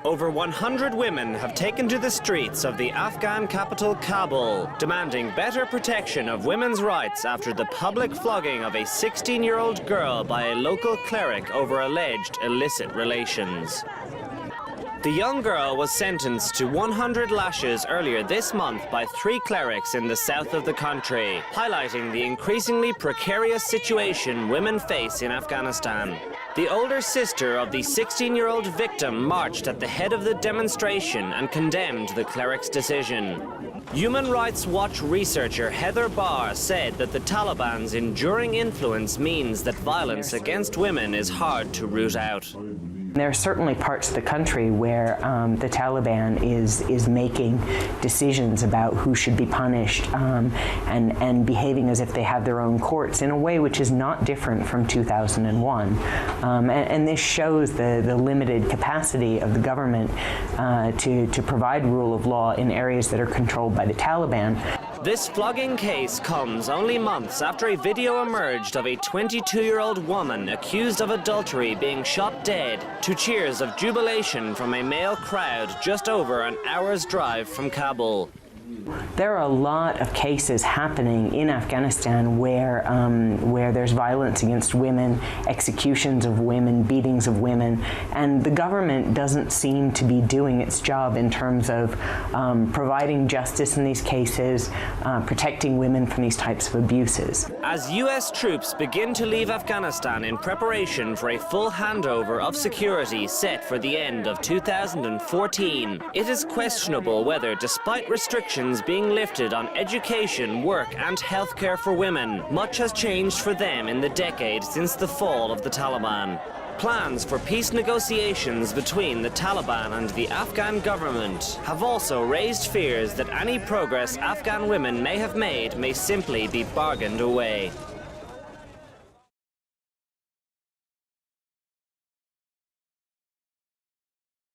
Over 100 women have taken to the streets of the Afghan capital Kabul, demanding better protection of women's rights after the public flogging of a 16-year-old girl by a local cleric over alleged illicit relations. The young girl was sentenced to 100 lashes earlier this month by 3 clerics in the south of the country, highlighting the increasingly precarious situation women face in Afghanistan. The older sister of the 16-year-old victim marched at the head of the demonstration and condemned the cleric's decision. Human Rights Watch researcher Heather Barr said that the Taliban's enduring influence means that violence against women is hard to root out. There are certainly parts of the country where the Taliban is making decisions about who should be punished and behaving as if they have their own courts in a way which is not different from 2001. And this shows the limited capacity of the government to provide rule of law in areas that are controlled by the Taliban. This flogging case comes only months after a video emerged of a 22-year-old woman accused of adultery being shot dead to cheers of jubilation from a male crowd just over an hour's drive from Kabul. There are a lot of cases happening in Afghanistan where there's violence against women, executions of women, beatings of women, and the government doesn't seem to be doing its job in terms of providing justice in these cases, protecting women from these types of abuses. As U.S. troops begin to leave Afghanistan in preparation for a full handover of security set for the end of 2014, it is questionable whether, despite restrictions being lifted on education, work and healthcare for women, much has changed for them in the decade since the fall of the Taliban. Plans for peace negotiations between the Taliban and the Afghan government have also raised fears that any progress Afghan women may have made may simply be bargained away.